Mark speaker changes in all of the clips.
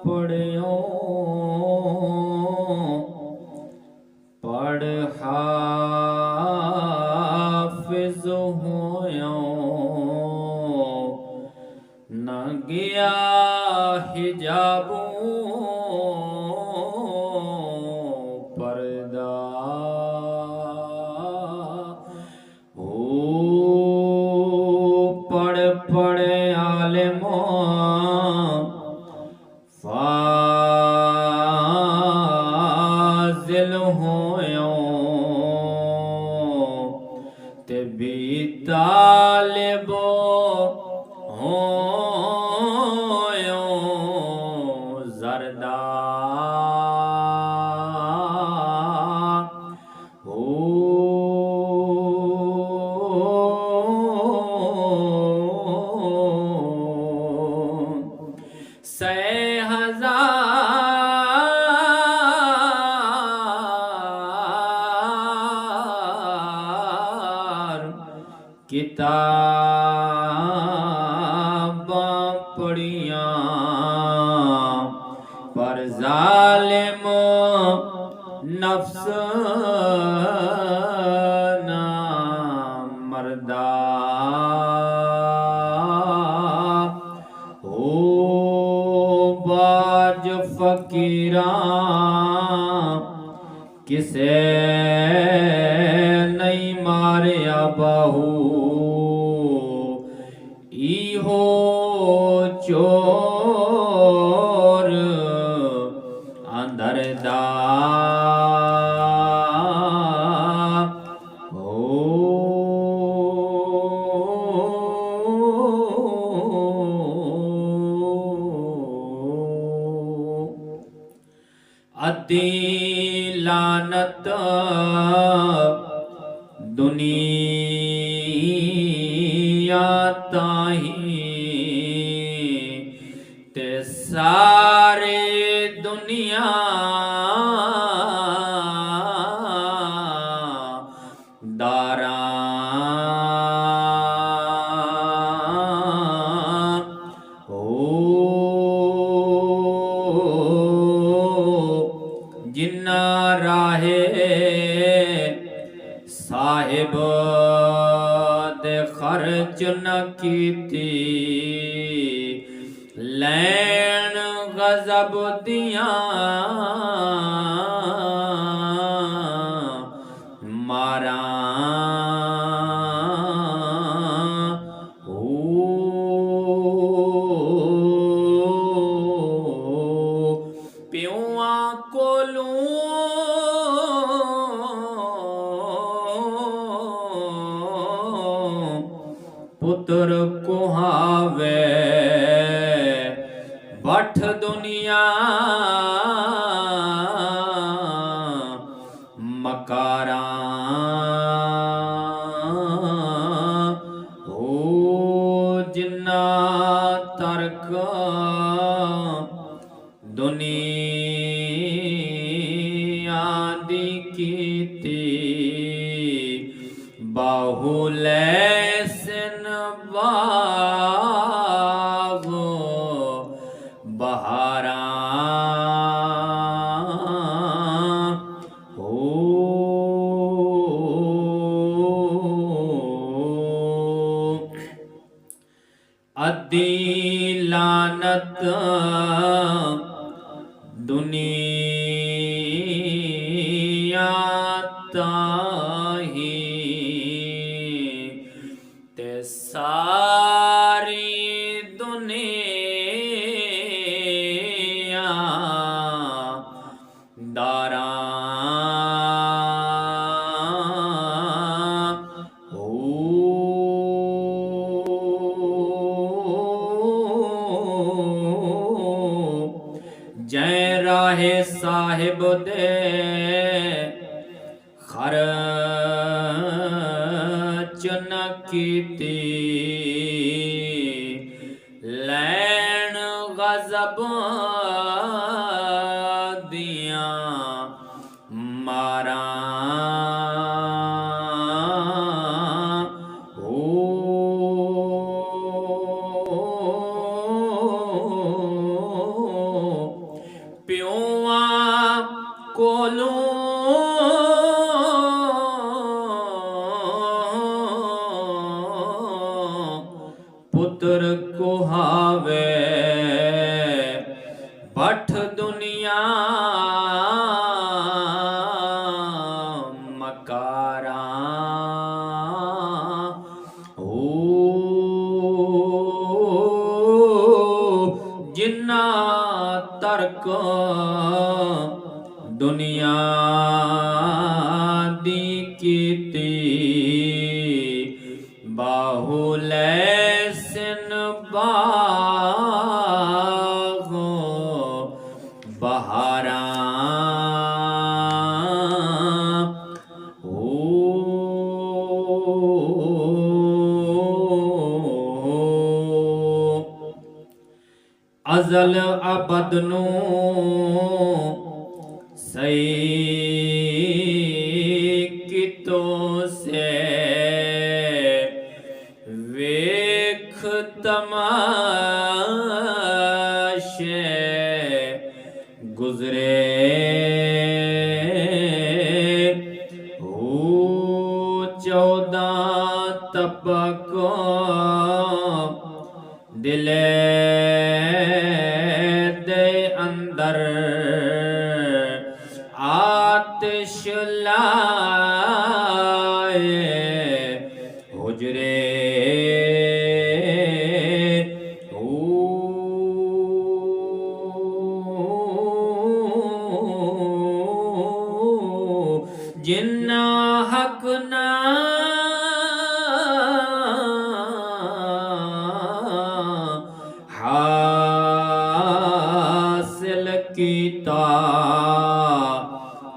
Speaker 1: पढ़ियो पढ़ हाफिज होयो न गया हिजाबों पर्दा हो पढ़ पढ़ आलिमो फाजिल होयो ते भी तालिबो होयो जरदा हो से हजार किताबां पढ़िया पर जालिम नफ्स ना मरदा हो बाज फकीरा किसे नहीं मारिया बाहू इहो चोर अंदरदा अद्दी लानत दुनिया ताही ते सारे दुनिया दारा जिन्ना राहे साहिब दे खर्च न कीती लैन गजब दिया मारा प्योआ कोलू पुत्र कुहावे बठ दुनिया मकारा हो जिन्ना तर्क दुनिया दी कीती बाहुले बागो बहारा हो अद्दी लानत दुनिया ताही ते सारी दुनिया दारा हो जय राहे साहिब दे खर्च न कीती लैन गजब दिया मारा हो जिन्ना तरक दुनिया दी कीती बाहुलै सिन बागो बहारा अजल अबद नू सही कितो से वेख तमाशे गुजरे हो 14 तपको दिले दे अंदर आतिश लाए हुजरे जिन्ना हक ना हासिल कीता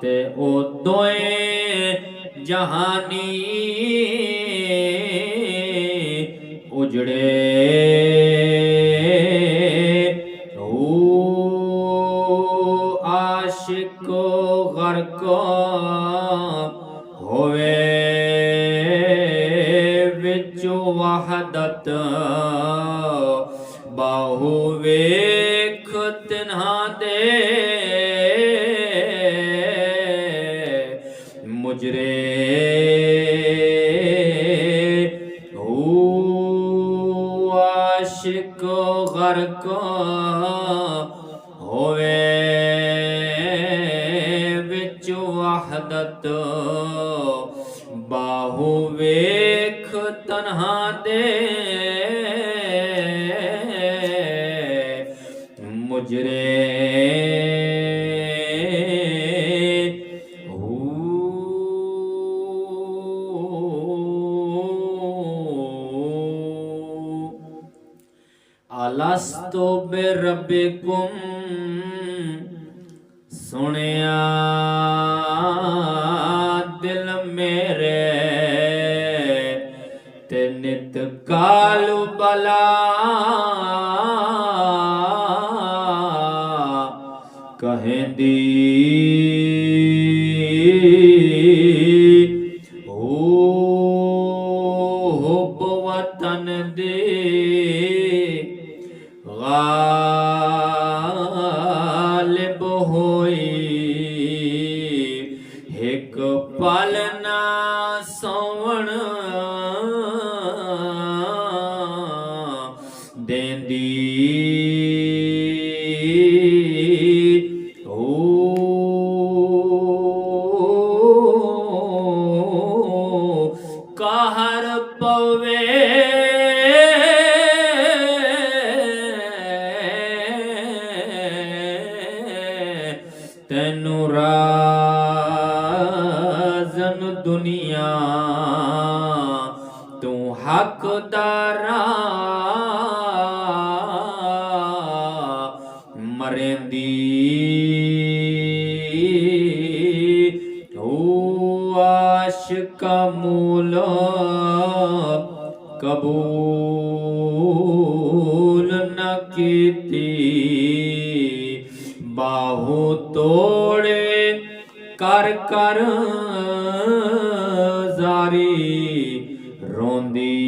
Speaker 1: ते ओ दोए जहानी उजड़े आशिको गर्को होवे विचो वहदत बाहु वेख तिन्हा दे मुजरे आशिको गर्को होवे विचो वहदत बाहु वेख तन्हा दे मुजरे अलस्तो बिरब्बिकुम सुनिया दिल मेरे ते नित कालु बला कहेंदी हो वतन दे गालिब होई एक पलना सवण देंदी कहर पवे तेनु राज़न दुनिया तू हकदारा मरेंदी आशिका मूल कबूल न कीती बाहु तोड़े कर कर जारी रोंदी